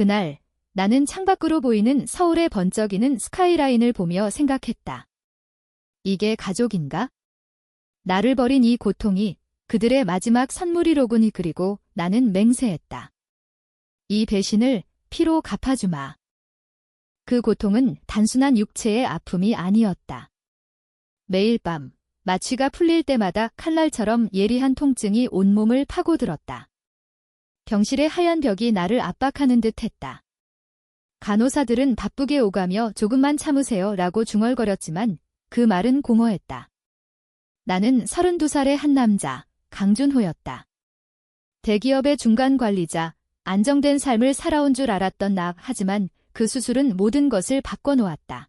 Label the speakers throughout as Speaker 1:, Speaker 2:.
Speaker 1: 그날 나는 창밖으로 보이는 서울의 번쩍이는 스카이라인을 보며 생각했다. 이게 가족인가? 나를 버린 이 고통이 그들의 마지막 선물이로군. 그리고 나는 맹세했다. 이 배신을 피로 갚아주마. 그 고통은 단순한 육체의 아픔이 아니었다. 매일 밤 마취가 풀릴 때마다 칼날처럼 예리한 통증이 온몸을 파고들었다. 병실의 하얀 벽이 나를 압박하는 듯 했다. 간호사들은 바쁘게 오가며 조금만 참으세요 라고 중얼거렸지만 그 말은 공허했다. 나는 32살의 한 남자, 강준호였다. 대기업의 중간 관리자, 안정된 삶을 살아온 줄 알았던 나. 하지만 그 수술은 모든 것을 바꿔놓았다.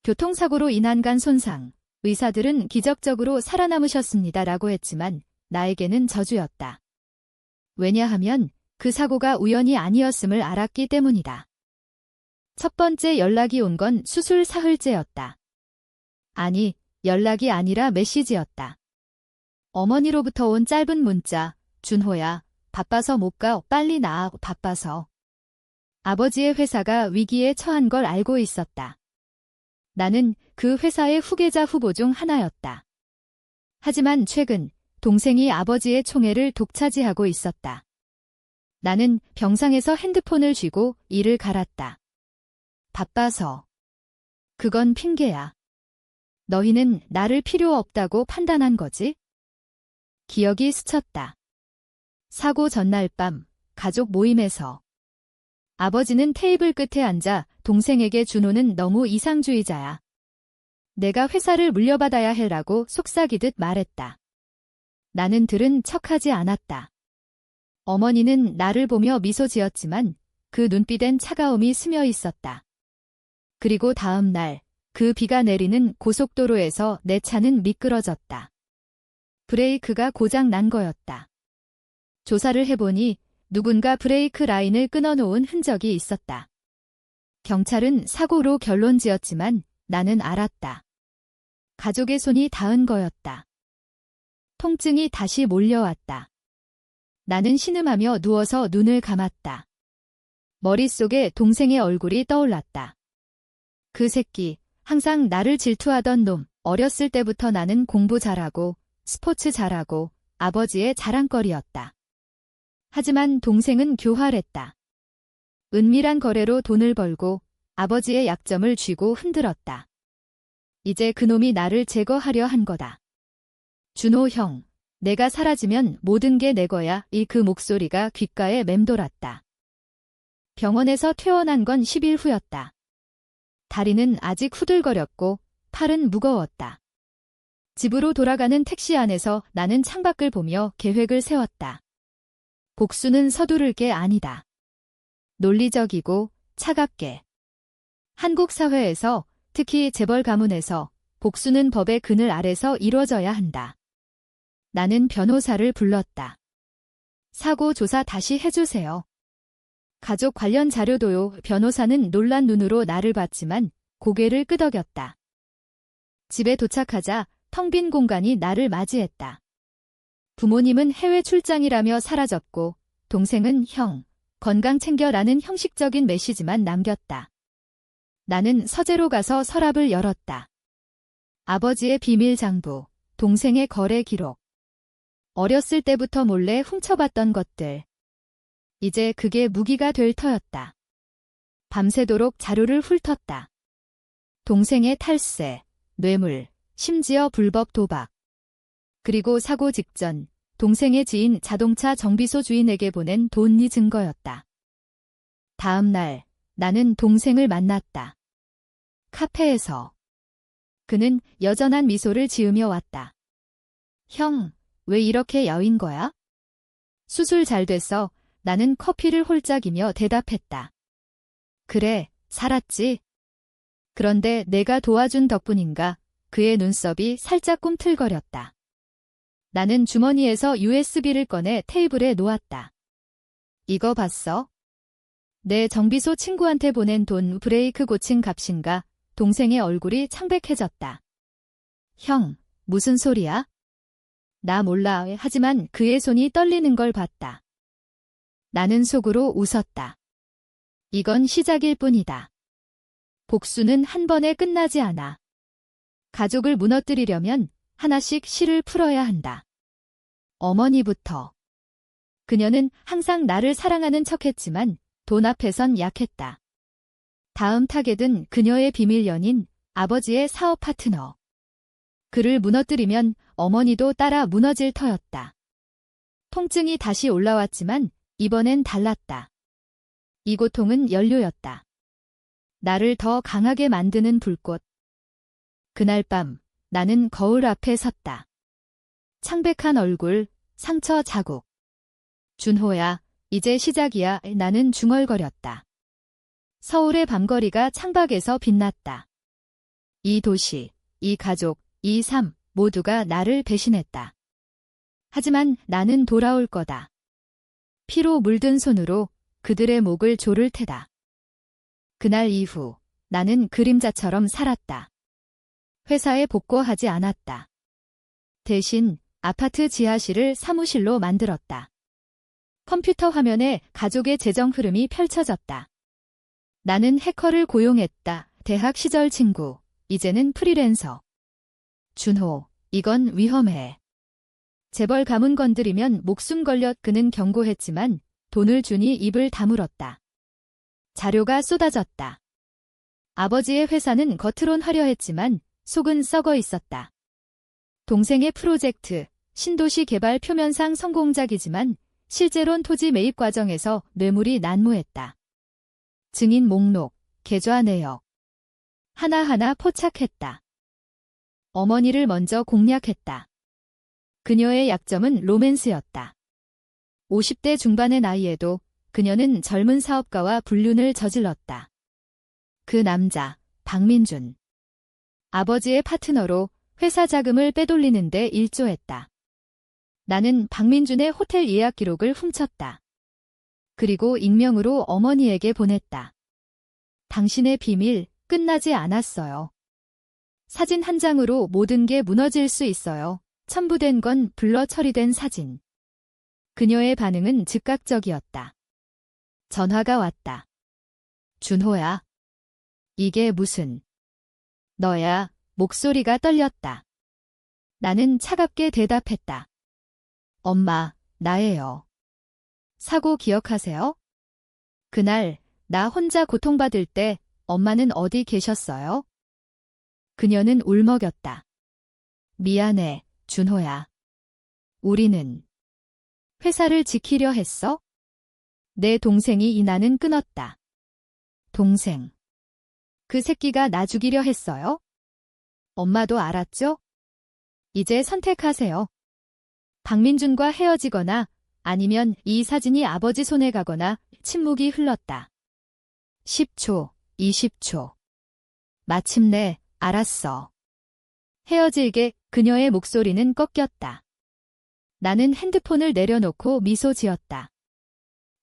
Speaker 1: 교통사고로 인한 간 손상, 의사들은 기적적으로 살아남으셨습니다 라고 했지만 나에게는 저주였다. 왜냐하면 그 사고가 우연이 아니었음을 알았기 때문이다. 첫 번째 연락이 온 건 수술 사흘째였다. 아니, 연락이 아니라 메시지였다. 어머니로부터 온 짧은 문자, 준호야, 바빠서 못 가, 빨리 나아, 바빠서. 아버지의 회사가 위기에 처한 걸 알고 있었다. 나는 그 회사의 후계자 후보 중 하나였다. 하지만 최근 동생이 아버지의 총애를 독차지하고 있었다. 나는 병상에서 핸드폰을 쥐고 이를 갈았다. 바빠서. 그건 핑계야. 너희는 나를 필요 없다고 판단한 거지? 기억이 스쳤다. 사고 전날 밤, 가족 모임에서. 아버지는 테이블 끝에 앉아 동생에게 준호는 너무 이상주의자야. 내가 회사를 물려받아야 해라고 속삭이듯 말했다. 나는 들은 척하지 않았다. 어머니는 나를 보며 미소 지었지만 그 눈빛엔 차가움이 스며 있었다. 그리고 다음 날, 그 비가 내리는 고속도로에서 내 차는 미끄러졌다. 브레이크가 고장 난 거였다. 조사를 해보니 누군가 브레이크 라인을 끊어놓은 흔적이 있었다. 경찰은 사고로 결론 지었지만 나는 알았다. 가족의 손이 닿은 거였다. 통증이 다시 몰려왔다. 나는 신음하며 누워서 눈을 감았다. 머릿속에 동생의 얼굴이 떠올랐다. 그 새끼, 항상 나를 질투하던 놈. 어렸을 때부터 나는 공부 잘하고 스포츠 잘하고 아버지의 자랑거리였다. 하지만 동생은 교활했다. 은밀한 거래로 돈을 벌고 아버지의 약점을 쥐고 흔들었다. 이제 그놈이 나를 제거하려 한 거다. 준호 형, 내가 사라지면 모든 게 내 거야. 그 목소리가 귓가에 맴돌았다. 병원에서 퇴원한 건 10일 후였다. 다리는 아직 후들거렸고 팔은 무거웠다. 집으로 돌아가는 택시 안에서 나는 창밖을 보며 계획을 세웠다. 복수는 서두를 게 아니다. 논리적이고 차갑게. 한국 사회에서, 특히 재벌 가문에서 복수는 법의 그늘 아래서 이루어져야 한다. 나는 변호사를 불렀다. 사고 조사 다시 해주세요. 가족 관련 자료도요. 변호사는 놀란 눈으로 나를 봤지만 고개를 끄덕였다. 집에 도착하자 텅 빈 공간이 나를 맞이했다. 부모님은 해외 출장이라며 사라졌고 동생은 형, 건강 챙겨라는 형식적인 메시지만 남겼다. 나는 서재로 가서 서랍을 열었다. 아버지의 비밀 장부, 동생의 거래 기록. 어렸을 때부터 몰래 훔쳐봤던 것들. 이제 그게 무기가 될 터였다. 밤새도록 자료를 훑었다. 동생의 탈세, 뇌물, 심지어 불법 도박. 그리고 사고 직전 동생의 지인 자동차 정비소 주인에게 보낸 돈이 증거였다. 다음 날 나는 동생을 만났다. 카페에서. 그는 여전한 미소를 지으며 왔다. 형, 왜 이렇게 야윈 거야? 수술 잘 됐어. 나는 커피를 홀짝이며 대답했다. 그래, 살았지. 그런데 내가 도와준 덕분인가 그의 눈썹이 살짝 꿈틀거렸다. 나는 주머니에서 USB를 꺼내 테이블에 놓았다. 이거 봤어? 내 정비소 친구한테 보낸 돈 브레이크 고친 값인가? 동생의 얼굴이 창백해졌다. 형, 무슨 소리야? 나 몰라. 하지만 그의 손이 떨리는 걸 봤다. 나는 속으로 웃었다. 이건 시작일 뿐이다. 복수는 한 번에 끝나지 않아. 가족을 무너뜨리려면 하나씩 실을 풀어야 한다. 어머니부터. 그녀는 항상 나를 사랑하는 척했지만 돈 앞에선 약했다. 다음 타겟은 그녀의 비밀 연인, 아버지의 사업 파트너. 그를 무너뜨리면 어머니도 따라 무너질 터였다. 통증이 다시 올라왔지만 이번엔 달랐다. 이 고통은 연료였다. 나를 더 강하게 만드는 불꽃. 그날 밤 나는 거울 앞에 섰다. 창백한 얼굴, 상처 자국. 준호야, 이제 시작이야. 나는 중얼거렸다. 서울의 밤거리가 창밖에서 빛났다. 이 도시, 이 가족, 이 삶 모두가 나를 배신했다. 하지만 나는 돌아올 거다. 피로 물든 손으로 그들의 목을 조를 테다. 그날 이후 나는 그림자처럼 살았다. 회사에 복고하지 않았다. 대신 아파트 지하실을 사무실로 만들었다. 컴퓨터 화면에 가족의 재정 흐름이 펼쳐졌다. 나는 해커를 고용했다. 대학 시절 친구, 이제는 프리랜서. 준호, 이건 위험해. 재벌 가문 건드리면 목숨 걸려. 그는 경고했지만 돈을 주니 입을 다물었다. 자료가 쏟아졌다. 아버지의 회사는 겉으론 화려했지만 속은 썩어 있었다. 동생의 프로젝트, 신도시 개발 표면상 성공작이지만 실제론 토지 매입 과정에서 뇌물이 난무했다. 증인 목록, 계좌 내역. 하나하나 포착했다. 어머니를 먼저 공략했다. 그녀의 약점은 로맨스였다. 50대 중반의 나이에도 그녀는 젊은 사업가와 불륜을 저질렀다. 그 남자, 박민준. 아버지의 파트너로 회사 자금을 빼돌리는데 일조했다. 나는 박민준의 호텔 예약 기록을 훔쳤다. 그리고 익명으로 어머니에게 보냈다. 당신의 비밀 끝나지 않았어요. 사진 한 장으로 모든 게 무너질 수 있어요. 첨부된 건 블러 처리된 사진. 그녀의 반응은 즉각적이었다. 전화가 왔다. 준호야. 이게 무슨. 너야. 목소리가 떨렸다. 나는 차갑게 대답했다. 엄마, 나예요. 사고 기억하세요? 그날 나 혼자 고통받을 때 엄마는 어디 계셨어요? 그녀는 울먹였다. 미안해, 준호야. 우리는 회사를 지키려 했어? 내 동생이 이 나는 끊었다. 동생. 그 새끼가 나 죽이려 했어요? 엄마도 알았죠? 이제 선택하세요. 박민준과 헤어지거나 아니면 이 사진이 아버지 손에 가거나. 침묵이 흘렀다. 10초, 20초. 마침내 알았어. 헤어질게. 그녀의 목소리는 꺾였다. 나는 핸드폰을 내려놓고 미소 지었다.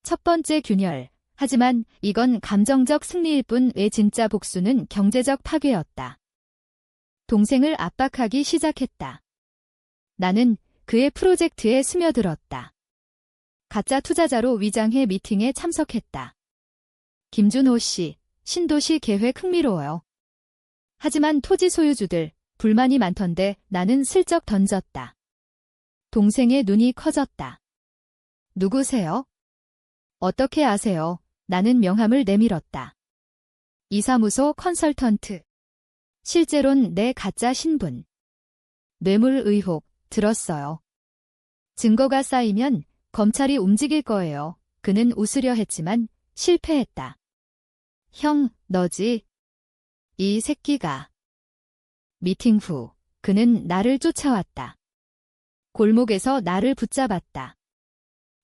Speaker 1: 첫 번째 균열. 하지만 이건 감정적 승리일 뿐 왜 진짜 복수는 경제적 파괴였다. 동생을 압박하기 시작했다. 나는 그의 프로젝트에 스며들었다. 가짜 투자자로 위장해 미팅에 참석했다. 김준호 씨, 신도시 계획 흥미로워요. 하지만 토지 소유주들, 불만이 많던데. 나는 슬쩍 던졌다. 동생의 눈이 커졌다. 누구세요? 어떻게 아세요? 나는 명함을 내밀었다. 이사무소 컨설턴트. 실제론 내 가짜 신분. 뇌물 의혹 들었어요. 증거가 쌓이면 검찰이 움직일 거예요. 그는 웃으려 했지만 실패했다. 형, 너지? 이 새끼가. 미팅 후 그는 나를 쫓아왔다. 골목에서 나를 붙잡았다.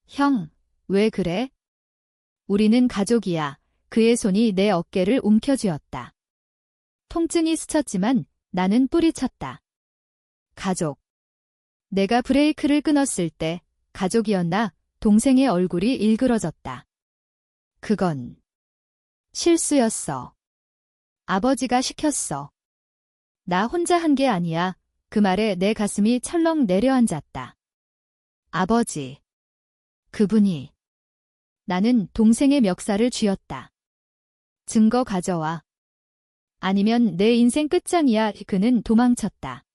Speaker 1: 형, 왜 그래? 우리는 가족이야. 그의 손이 내 어깨를 움켜쥐었다. 통증이 스쳤지만 나는 뿌리쳤다. 가족. 내가 브레이크를 끊었을 때 가족이었나? 동생의 얼굴이 일그러졌다. 그건 실수였어. 아버지가 시켰어. 나 혼자 한 게 아니야. 그 말에 내 가슴이 철렁 내려앉았다. 아버지. 그분이. 나는 동생의 멱살을 쥐었다. 증거 가져와. 아니면 내 인생 끝장이야. 그는 도망쳤다.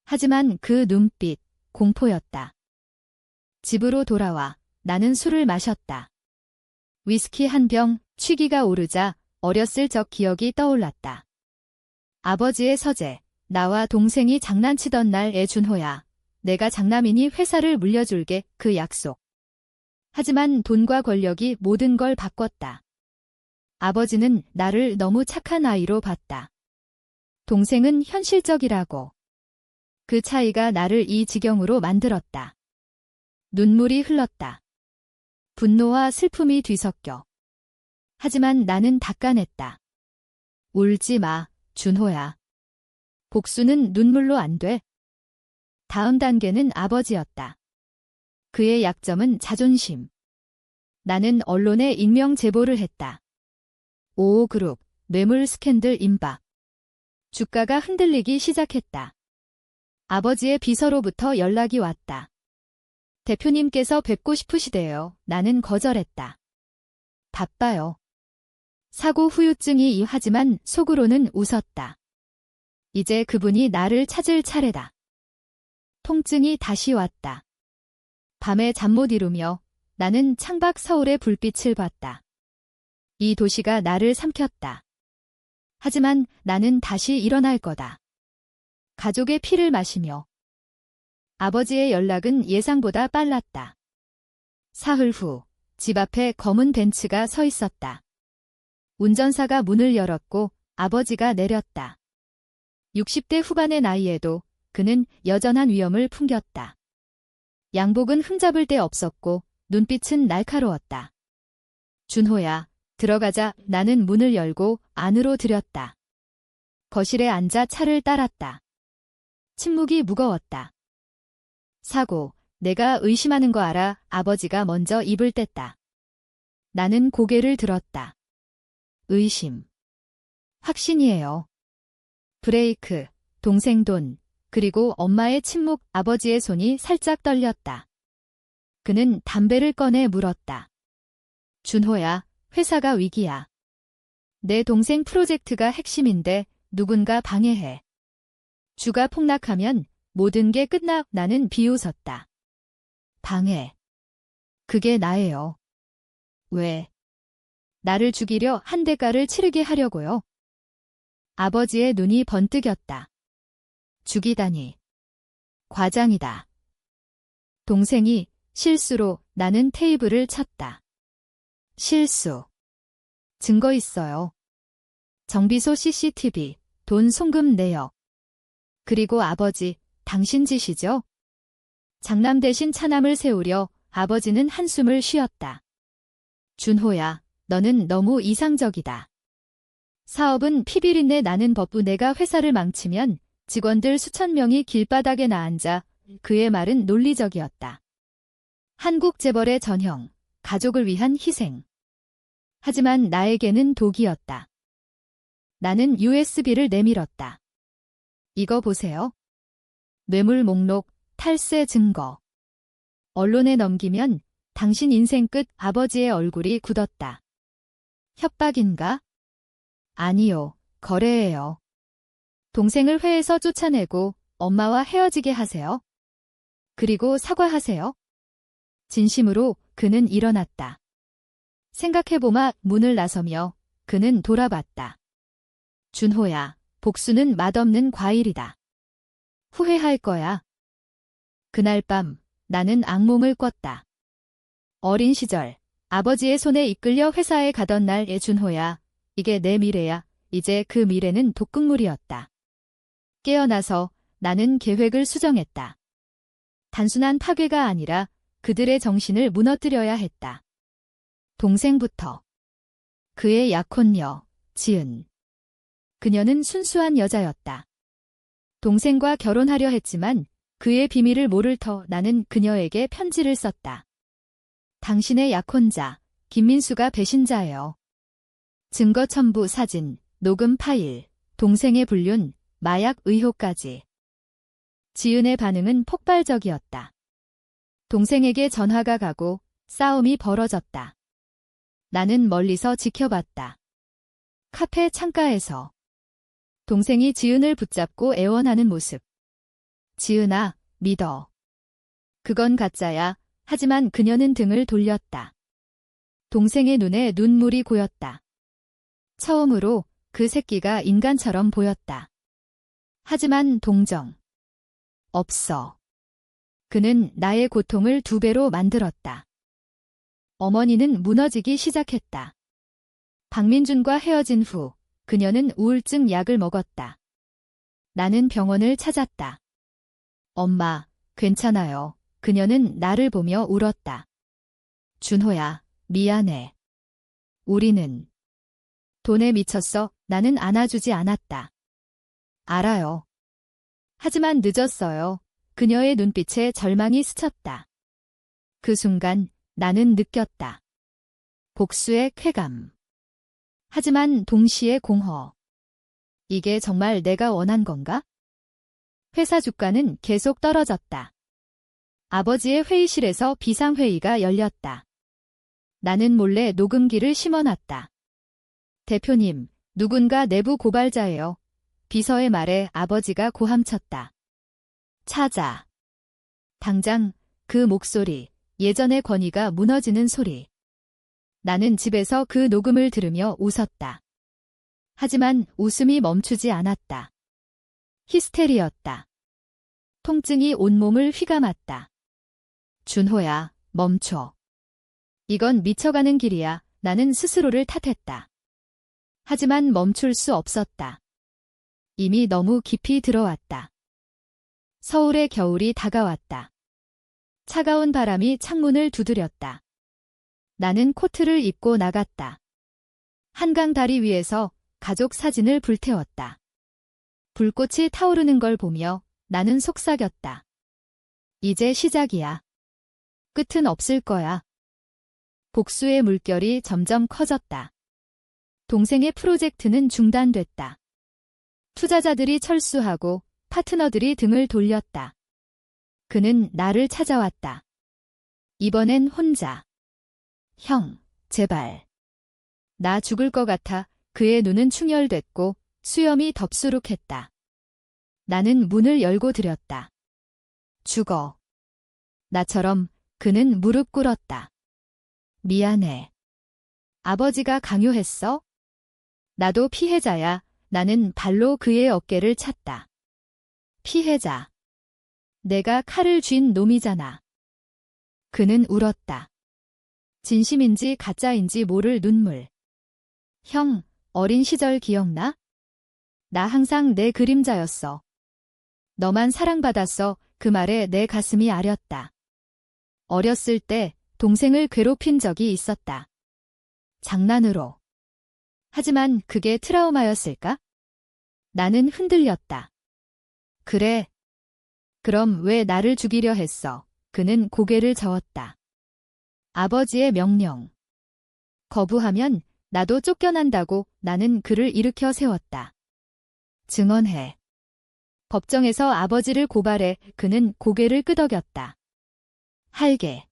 Speaker 1: 하지만 그 눈빛, 공포였다. 집으로 돌아와 나는 술을 마셨다. 위스키 한 병, 취기가 오르자 어렸을 적 기억이 떠올랐다. 아버지의 서재, 나와 동생이 장난치던 날 준호야. 내가 장남이니 회사를 물려줄게. 그 약속. 하지만 돈과 권력이 모든 걸 바꿨다. 아버지는 나를 너무 착한 아이로 봤다. 동생은 현실적이라고. 그 차이가 나를 이 지경으로 만들었다. 눈물이 흘렀다. 분노와 슬픔이 뒤섞여. 하지만 나는 닦아냈다. 울지 마, 준호야. 복수는 눈물로 안 돼. 다음 단계는 아버지였다. 그의 약점은 자존심. 나는 언론에 익명 제보를 했다. 55그룹, 뇌물 스캔들 임박. 주가가 흔들리기 시작했다. 아버지의 비서로부터 연락이 왔다. 대표님께서 뵙고 싶으시대요. 나는 거절했다. 바빠요. 사고 후유증이 하지만 속으로는 웃었다. 이제 그분이 나를 찾을 차례다. 통증이 다시 왔다. 밤에 잠 못 이루며 나는 창밖 서울의 불빛을 봤다. 이 도시가 나를 삼켰다. 하지만 나는 다시 일어날 거다. 가족의 피를 마시며. 아버지의 연락은 예상보다 빨랐다. 사흘 후 집 앞에 검은 벤츠가 서 있었다. 운전사가 문을 열었고 아버지가 내렸다. 60대 후반의 나이에도 그는 여전한 위엄을 풍겼다. 양복은 흠잡을 데 없었고 눈빛은 날카로웠다. 준호야, 들어가자. 나는 문을 열고 안으로 들였다. 거실에 앉아 차를 따랐다. 침묵이 무거웠다. 사고, 내가 의심하는 거 알아. 아버지가 먼저 입을 뗐다. 나는 고개를 들었다. 의심. 확신이에요. 브레이크, 동생 돈, 그리고 엄마의 침묵. 아버지의 손이 살짝 떨렸다. 그는 담배를 꺼내 물었다. 준호야, 회사가 위기야. 내 동생 프로젝트가 핵심인데 누군가 방해해. 주가 폭락하면 모든 게 끝나. 나는 비웃었다. 방해. 그게 나예요. 왜? 나를 죽이려 한 대가를 치르게 하려고요. 아버지의 눈이 번뜩였다. 죽이다니. 과장이다. 동생이 실수로. 나는 테이블을 쳤다. 실수. 증거 있어요. 정비소 CCTV, 돈 송금 내역. 그리고 아버지, 당신 짓이죠? 장남 대신 차남을 세우려. 아버지는 한숨을 쉬었다. 준호야, 너는 너무 이상적이다. 사업은 피비린내 나는 법부. 내가 회사를 망치면 직원들 수천 명이 길바닥에 나앉아. 그의 말은 논리적이었다. 한국 재벌의 전형, 가족을 위한 희생. 하지만 나에게는 독이었다. 나는 USB를 내밀었다. 이거 보세요. 뇌물 목록, 탈세 증거. 언론에 넘기면 당신 인생 끝. 아버지의 얼굴이 굳었다. 협박인가? 아니요, 거래예요. 동생을 회에서 쫓아내고 엄마와 헤어지게 하세요. 그리고 사과하세요. 진심으로. 그는 일어났다. 생각해보마. 문을 나서며 그는 돌아봤다. 준호야, 복수는 맛없는 과일이다. 후회할 거야. 그날 밤 나는 악몽을 꿨다. 어린 시절 아버지의 손에 이끌려 회사에 가던 날. 준호야, 이게 내 미래야. 이제 그 미래는 독극물이었다. 깨어나서 나는 계획을 수정했다. 단순한 파괴가 아니라 그들의 정신을 무너뜨려야 했다. 동생부터. 그의 약혼녀, 지은. 그녀는 순수한 여자였다. 동생과 결혼하려 했지만 그의 비밀을 모를 터 나는 그녀에게 편지를 썼다. 당신의 약혼자, 김민수가 배신자예요. 증거 첨부 사진, 녹음 파일, 동생의 불륜, 마약 의혹까지. 지은의 반응은 폭발적이었다. 동생에게 전화가 가고 싸움이 벌어졌다. 나는 멀리서 지켜봤다. 카페 창가에서 동생이 지은을 붙잡고 애원하는 모습. 지은아, 믿어. 그건 가짜야. 하지만 그녀는 등을 돌렸다. 동생의 눈에 눈물이 고였다. 처음으로 그 새끼가 인간처럼 보였다. 하지만 동정. 없어. 그는 나의 고통을 2배로 만들었다. 어머니는 무너지기 시작했다. 박민준과 헤어진 후 그녀는 우울증 약을 먹었다. 나는 병원을 찾았다. 엄마, 괜찮아요. 그녀는 나를 보며 울었다. 준호야, 미안해. 우리는 돈에 미쳤어. 나는 안아주지 않았다. 알아요. 하지만 늦었어요. 그녀의 눈빛에 절망이 스쳤다. 그 순간 나는 느꼈다. 복수의 쾌감. 하지만 동시에 공허. 이게 정말 내가 원한 건가? 회사 주가는 계속 떨어졌다. 아버지의 회의실에서 비상회의가 열렸다. 나는 몰래 녹음기를 심어놨다. 대표님, 누군가 내부 고발자예요. 비서의 말에 아버지가 고함쳤다. 찾아. 당장 그 목소리, 예전의 권위가 무너지는 소리. 나는 집에서 그 녹음을 들으며 웃었다. 하지만 웃음이 멈추지 않았다. 히스테리였다. 통증이 온몸을 휘감았다. 준호야, 멈춰. 이건 미쳐가는 길이야. 나는 스스로를 탓했다. 하지만 멈출 수 없었다. 이미 너무 깊이 들어왔다. 서울의 겨울이 다가왔다. 차가운 바람이 창문을 두드렸다. 나는 코트를 입고 나갔다. 한강 다리 위에서 가족 사진을 불태웠다. 불꽃이 타오르는 걸 보며 나는 속삭였다. 이제 시작이야. 끝은 없을 거야. 복수의 물결이 점점 커졌다. 동생의 프로젝트는 중단됐다. 투자자들이 철수하고 파트너들이 등을 돌렸다. 그는 나를 찾아왔다. 이번엔 혼자. 형, 제발. 나 죽을 것 같아. 그의 눈은 충혈됐고 수염이 덥수룩했다. 나는 문을 열고 들였다. 죽어. 나처럼 그는 무릎 꿇었다. 미안해. 아버지가 강요했어? 나도 피해자야. 나는 발로 그의 어깨를 찼다. 피해자. 내가 칼을 쥔 놈이잖아. 그는 울었다. 진심인지 가짜인지 모를 눈물. 형, 어린 시절 기억나? 나 항상 내 그림자였어. 너만 사랑받았어. 그 말에 내 가슴이 아렸다. 어렸을 때 동생을 괴롭힌 적이 있었다. 장난으로. 하지만 그게 트라우마였을까? 나는 흔들렸다. 그래. 그럼 왜 나를 죽이려 했어? 그는 고개를 저었다. 아버지의 명령. 거부하면 나도 쫓겨난다고. 나는 그를 일으켜 세웠다. 증언해. 법정에서 아버지를 고발해. 그는 고개를 끄덕였다. 할게.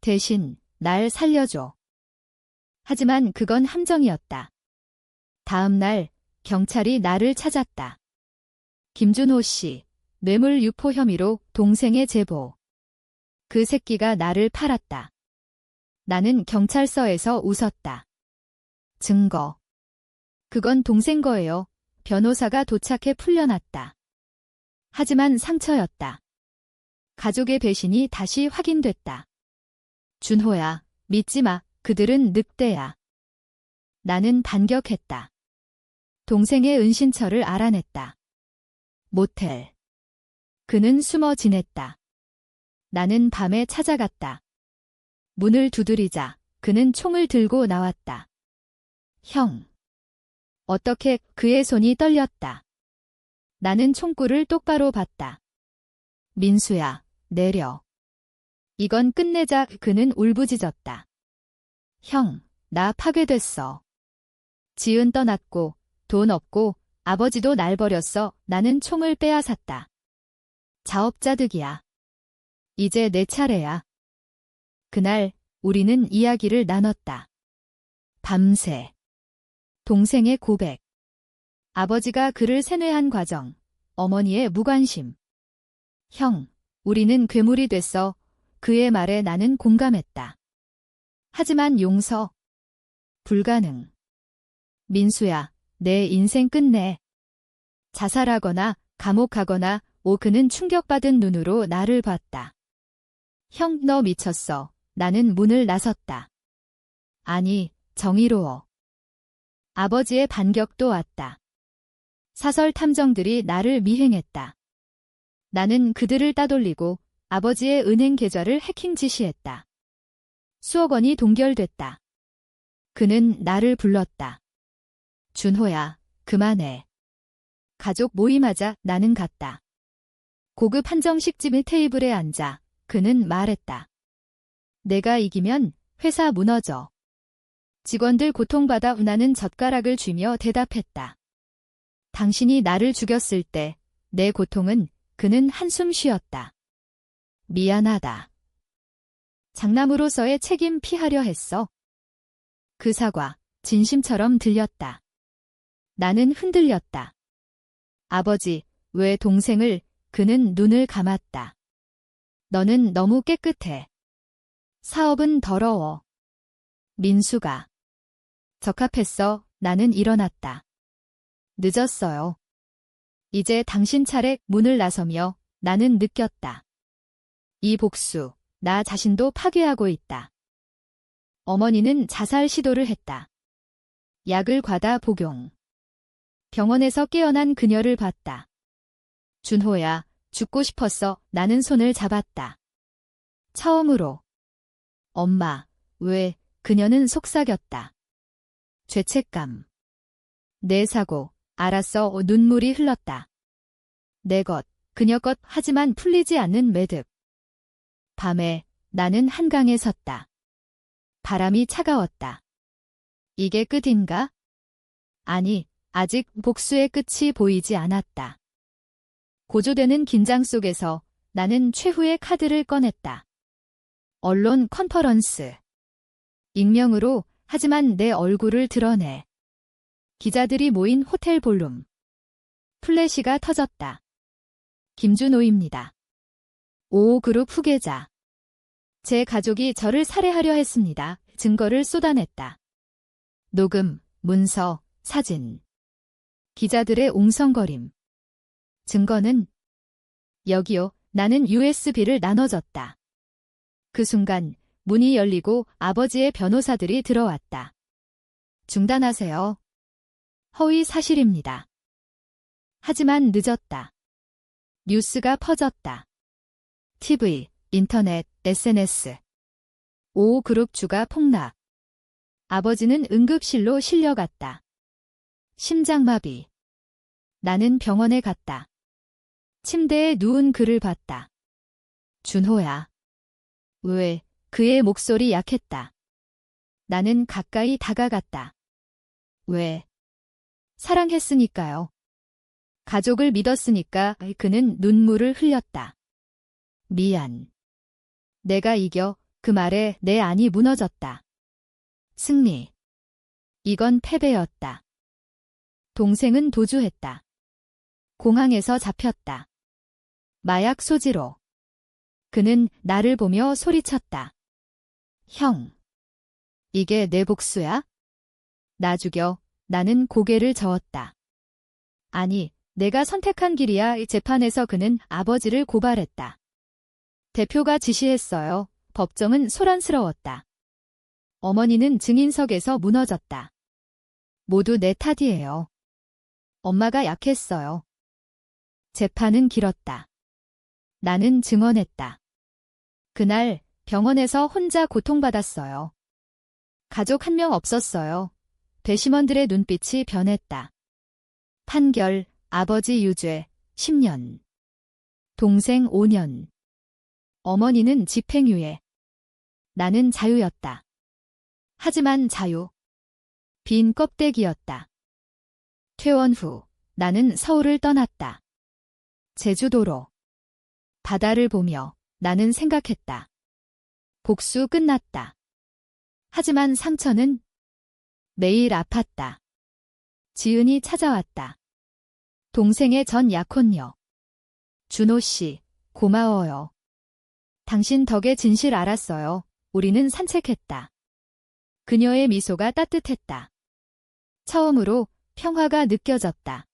Speaker 1: 대신 날 살려줘. 하지만 그건 함정이었다. 다음 날 경찰이 나를 찾았다. 김준호 씨, 뇌물 유포 혐의로 동생의 제보. 그 새끼가 나를 팔았다. 나는 경찰서에서 웃었다. 증거. 그건 동생 거예요. 변호사가 도착해 풀려났다. 하지만 상처였다. 가족의 배신이 다시 확인됐다. 준호야, 믿지 마. 그들은 늑대야. 나는 반격했다. 동생의 은신처를 알아냈다. 모텔. 그는 숨어 지냈다. 나는 밤에 찾아갔다. 문을 두드리자 그는 총을 들고 나왔다. 형. 어떻게? 그의 손이 떨렸다. 나는 총구를 똑바로 봤다. 민수야, 내려. 이건 끝내자. 그는 울부짖었다. 형, 나 파괴됐어. 지은 떠났고 돈 없고 아버지도 날 버렸어. 나는 총을 빼앗았다. 자업자득이야. 이제 내 차례야. 그날 우리는 이야기를 나눴다. 밤새. 동생의 고백. 아버지가 그를 세뇌한 과정. 어머니의 무관심. 형, 우리는 괴물이 됐어. 그의 말에 나는 공감했다. 하지만 용서. 불가능. 민수야, 내 인생 끝내. 자살하거나 감옥 가거나 그는 충격받은 눈으로 나를 봤다. 형, 너 미쳤어. 나는 문을 나섰다. 아니, 정의로워. 아버지의 반격도 왔다. 사설 탐정들이 나를 미행했다. 나는 그들을 따돌리고 아버지의 은행 계좌를 해킹 지시했다. 수억 원이 동결됐다. 그는 나를 불렀다. 준호야, 그만해. 가족 모임하자. 나는 갔다. 고급 한정식집 테이블에 앉아 그는 말했다. 내가 이기면 회사 무너져. 직원들 고통받아. 나는 젓가락을 쥐며 대답했다. 당신이 나를 죽였을 때 내 고통은. 그는 한숨 쉬었다. 미안하다. 장남으로서의 책임 피하려 했어. 그 사과, 진심처럼 들렸다. 나는 흔들렸다. 아버지, 왜 동생을? 그는 눈을 감았다. 너는 너무 깨끗해. 사업은 더러워. 민수가. 적합했어. 나는 일어났다. 늦었어요. 이제 당신 차례. 문을 나서며 나는 느꼈다. 이 복수, 나 자신도 파괴하고 있다. 어머니는 자살 시도를 했다. 약을 과다 복용. 병원에서 깨어난 그녀를 봤다. 준호야, 죽고 싶었어. 나는 손을 잡았다. 처음으로. 엄마, 왜? 그녀는 속삭였다. 죄책감. 내 사고. 알았어. 눈물이 흘렀다. 내 것, 그녀 것. 하지만 풀리지 않는 매듭. 밤에 나는 한강에 섰다. 바람이 차가웠다. 이게 끝인가? 아니, 아직 복수의 끝이 보이지 않았다. 고조되는 긴장 속에서 나는 최후의 카드를 꺼냈다. 언론 컨퍼런스. 익명으로, 하지만 내 얼굴을 드러내. 기자들이 모인 호텔 볼룸. 플래시가 터졌다. 김준호입니다. 55그룹 후계자. 제 가족이 저를 살해하려 했습니다. 증거를 쏟아냈다. 녹음, 문서, 사진. 기자들의 옹성거림. 증거는? 여기요. 나는 USB를 나눠줬다. 그 순간 문이 열리고 아버지의 변호사들이 들어왔다. 중단하세요. 허위 사실입니다. 하지만 늦었다. 뉴스가 퍼졌다. TV, 인터넷, SNS. 55그룹 주가 폭락. 아버지는 응급실로 실려갔다. 심장마비. 나는 병원에 갔다. 침대에 누운 그를 봤다. 준호야. 왜? 그의 목소리 약했다. 나는 가까이 다가갔다. 왜? 사랑했으니까요. 가족을 믿었으니까. 그는 눈물을 흘렸다. 미안. 내가 이겨. 그 말에 내 안이 무너졌다. 승리. 이건 패배였다. 동생은 도주했다. 공항에서 잡혔다. 마약 소지로. 그는 나를 보며 소리쳤다. 형. 이게 내 복수야? 나 죽여. 나는 고개를 저었다. 아니, 내가 선택한 길이야. 재판에서 그는 아버지를 고발했다. 대표가 지시했어요. 법정은 소란스러웠다. 어머니는 증인석에서 무너졌다. 모두 내 탓이에요. 엄마가 약했어요. 재판은 길었다. 나는 증언했다. 그날 병원에서 혼자 고통받았어요. 가족 한 명 없었어요. 배심원들의 눈빛이 변했다. 판결, 아버지 유죄, 10년. 동생 5년. 어머니는 집행유예. 나는 자유였다. 하지만 자유. 빈 껍데기였다. 퇴원 후 나는 서울을 떠났다. 제주도로. 바다를 보며 나는 생각했다. 복수 끝났다. 하지만 상처는 매일 아팠다. 지은이 찾아왔다. 동생의 전 약혼녀. 준호 씨, 고마워요. 당신 덕에 진실 알았어요. 우리는 산책했다. 그녀의 미소가 따뜻했다. 처음으로 평화가 느껴졌다.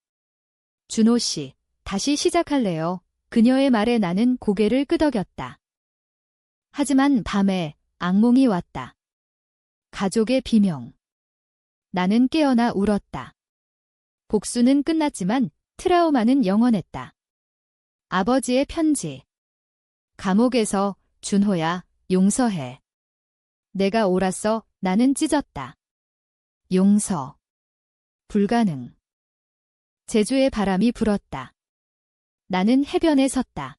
Speaker 1: 준호 씨, 다시 시작할래요. 그녀의 말에 나는 고개를 끄덕였다. 하지만 밤에 악몽이 왔다. 가족의 비명. 나는 깨어나 울었다. 복수는 끝났지만 트라우마는 영원했다. 아버지의 편지. 감옥에서 준호야, 용서해. 내가 옳았어. 나는 찢었다. 용서. 불가능. 제주의 바람이 불었다. 나는 해변에 섰다.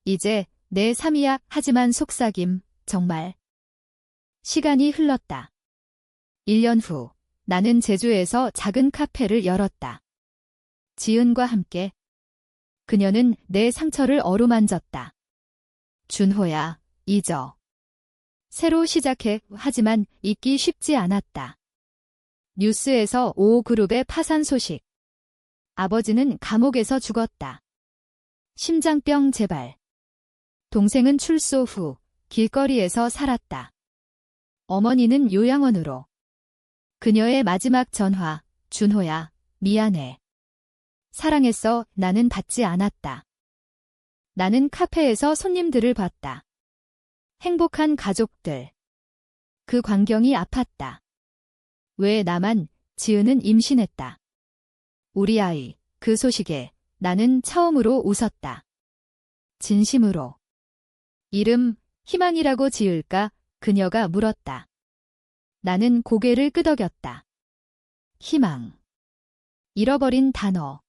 Speaker 1: 이제 내 삶이야. 하지만 속삭임, 정말. 시간이 흘렀다. 1년 후, 나는 제주에서 작은 카페를 열었다. 지은과 함께. 그녀는 내 상처를 어루만졌다. 준호야, 잊어. 새로 시작해. 하지만 잊기 쉽지 않았다. 뉴스에서 5그룹의 파산 소식. 아버지는 감옥에서 죽었다. 심장병 재발. 동생은 출소 후 길거리에서 살았다. 어머니는 요양원으로. 그녀의 마지막 전화. 준호야, 미안해. 사랑했어. 나는 받지 않았다. 나는 카페에서 손님들을 봤다. 행복한 가족들. 그 광경이 아팠다. 왜 나만? 지은은 임신했다. 우리 아이, 그 소식에 나는 처음으로 웃었다. 진심으로. 이름, 희망이라고 지을까? 그녀가 물었다. 나는 고개를 끄덕였다. 희망. 잃어버린 단어.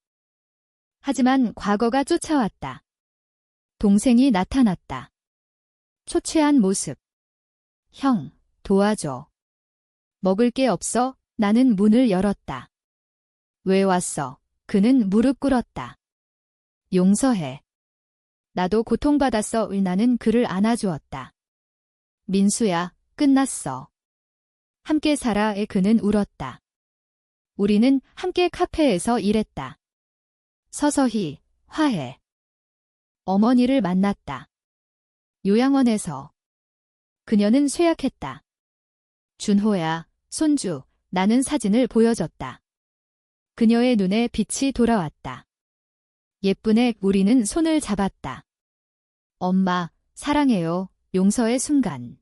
Speaker 1: 하지만 과거가 쫓아왔다. 동생이 나타났다. 초췌한 모습. 형, 도와줘. 먹을 게 없어? 나는 문을 열었다. 왜 왔어? 그는 무릎 꿇었다. 용서해. 나도 고통받았어. 나는 그를 안아주었다. 민수야, 끝났어. 함께 살아에 그는 울었다. 우리는 함께 카페에서 일했다. 서서히, 화해. 어머니를 만났다. 요양원에서. 그녀는 쇠약했다. 준호야, 손주, 나는 사진을 보여줬다. 그녀의 눈에 빛이 돌아왔다. 예쁜애, 우리는 손을 잡았다. 엄마, 사랑해요. 용서의 순간.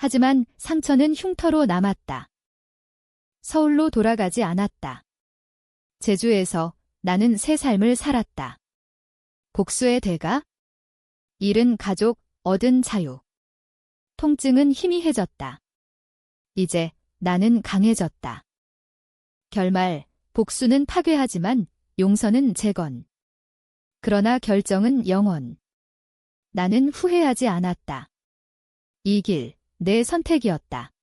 Speaker 1: 하지만 상처는 흉터로 남았다. 서울로 돌아가지 않았다. 제주에서 나는 새 삶을 살았다. 복수의 대가? 잃은 가족, 얻은 자유. 통증은 희미해졌다. 이제 나는 강해졌다. 결말, 복수는 파괴하지만 용서는 재건. 그러나 결정은 영원. 나는 후회하지 않았다. 이 길, 내 선택이었다.